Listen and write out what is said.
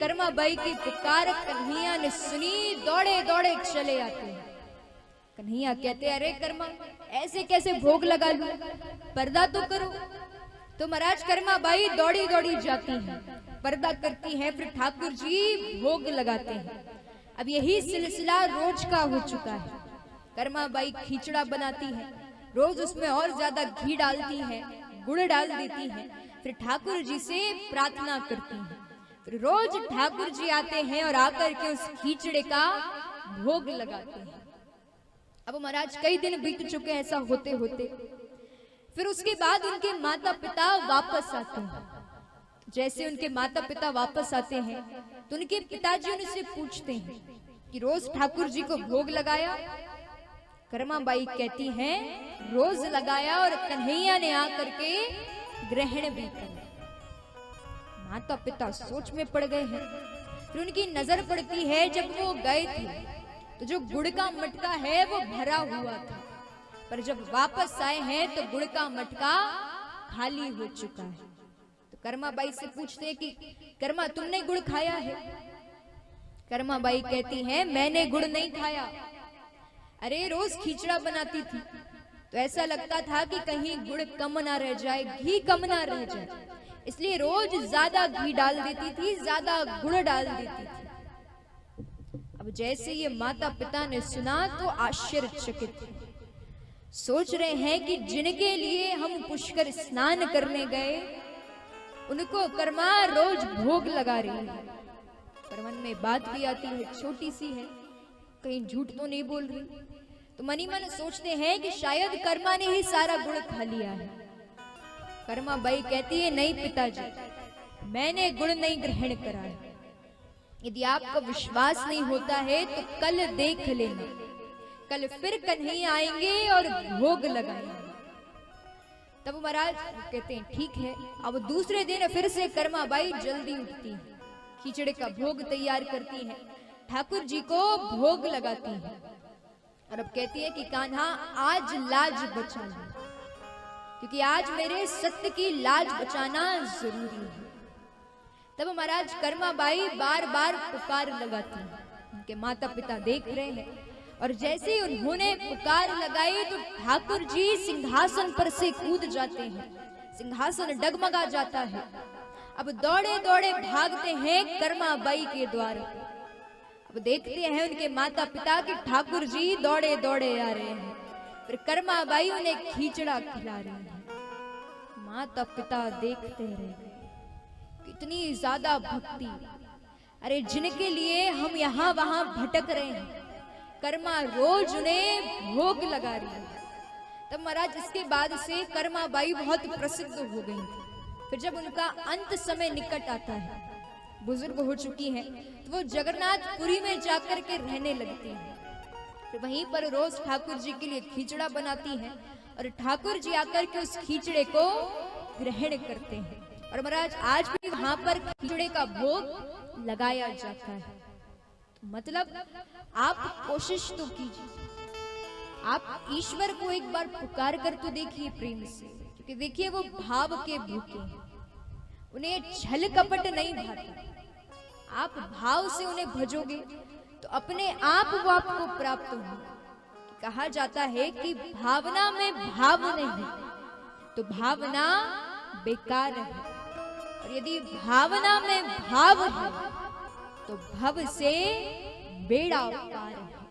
Karma by की पुकार कन्हैया ने सुनी, दौड़े दौड़े चले आते हैं। कन्हैया कहते, अरे कर्मा ऐसे कैसे भोग लगा लूं, पर्दा तो करो। तो महाराज कर्मा बाई दौड़ी दौड़ी जाती हैं, पर्दा करती हैं, फिर ठाकुर जी भोग लगाते हैं। अब यही सिलसिला रोज का हो चुका है। कर्मा बाई खिचड़ा बनाती है, रोज उसमें और ज्यादा घी डालती है, गुड़ डाल देती है, फिर ठाकुर जी से प्रार्थना करती है। फिर रोज ठाकुर जी आते हैं और आकर के उस खिचड़े का भोग लगाते हैं। अब महाराज कई दिन बीत चुके ऐसा होते होते। फिर उसके बाद उनके माता पिता वापस आते हैं। जैसे उनके माता पिता वापस आते हैं तो उनके पिताजी उनसे पूछते हैं कि रोज ठाकुर जी को भोग लगाया? कर्मा बाई कहती हैं, रोज लगाया और कन्हैया ने आकर के ग्रहण भी किया। माता पिता सोच में पड़ गए हैं। फिर उनकी नजर पड़ती है, जब वो गए थे तो जो गुड़ का मटका है वो भरा हुआ था, पर जब वापस आए हैं तो गुड़ का मटका खाली हो चुका है। तो कर्मा बाई से पूछते हैं कि कर्मा तुमने गुड़ खाया है? कर्मा बाई कहती हैं, मैंने गुड़ नहीं खाया। अरे रोज खिचड़ा बनाती थी तो ऐसा लगता था कि कहीं गुड़ कम ना रह जाए, घी कम ना रह जाए, इसलिए रोज ज्यादा घी डाल देती थी, ज्यादा गुड़ डाल देती थी। अब जैसे ये माता पिता ने सुना तो आश्चर्यचकित थे। सोच रहे हैं कि जिनके लिए हम पुष्कर स्नान करने गए उनको कर्मा रोज भोग लगा रही है। पर मन में बात भी आती है, छोटी सी है, कहीं झूठ तो नहीं बोल रही। तो मनी मन सोचते हैं कि शायद कर्मा ने ही सारा गुड़ खा लिया है। कर्मा बाई कहती है, नहीं पिताजी, मैंने गुड़ नहीं ग्रहण करा है। यदि आपको विश्वास नहीं होता है तो कल देख लेना, कल फिर कन्हैया आएंगे और भोग लगाएंगे। तब महाराज कहते हैं ठीक है। अब दूसरे दिन फिर से कर्मा बाई जल्दी उठती है, खिचड़े का भोग तैयार करती है, ठाकुर जी को भोग लगाती है और अब कहती है कि कान्हा आज लाज बचा लो, क्योंकि आज मेरे सत्य की लाज बचाना जरूरी है। तब महाराज कर्मा बाई बार बार पुकार लगाती है। उनके माता पिता देख रहे हैं और जैसे ही उन्होंने पुकार लगाई तो ठाकुर जी सिंहासन पर से कूद जाते हैं, सिंहासन डगमगा जाता है। अब दौड़े दौड़े भागते हैं कर्मा बाई के द्वार। अब देखते हैं उनके माता पिता कि ठाकुर जी दौड़े दौड़े आ रहे हैं, फिर कर्मा बाई उन्हें खिचड़ा खिला रही है। माता पिता देखते रह गए, कितनी ज्यादा भक्ति। अरे जिनके लिए हम यहाँ वहां भटक रहे हैं, कर्मा रोज उन्हें भोग लगा रही है। तब महाराज इसके बाद से कर्मा बाई बहुत प्रसिद्ध हो गई थी। फिर जब उनका अंत समय निकट आता है, बुजुर्ग हो चुकी हैं, तो वो जगन्नाथपुरी में जाकर के रहने लगती हैं। फिर वहीं पर रोज ठाकुर जी के लिए खिचड़ा बनाती हैं और ठाकुर जी आकर के उस खिचड़े को ग्रहण करते हैं। और महाराज आज भी वहां पर खिचड़े का भोग लगाया जाता है। तो मतलब आप कोशिश तो कीजिए, आप ईश्वर को एक बार पुकार कर तो देखिए प्रेम से, क्योंकि देखिए वो भाव के भूखे हैं, उन्हें छल कपट नहीं भाता। आप भाव से उन्हें भजोगे तो अपने आप वो आपको प्राप्त होगा। कहा जाता है कि भावना में भाव नहीं तो भावना बेकार है, और यदि भावना में भाव है तो भव से बेड़ा पार है।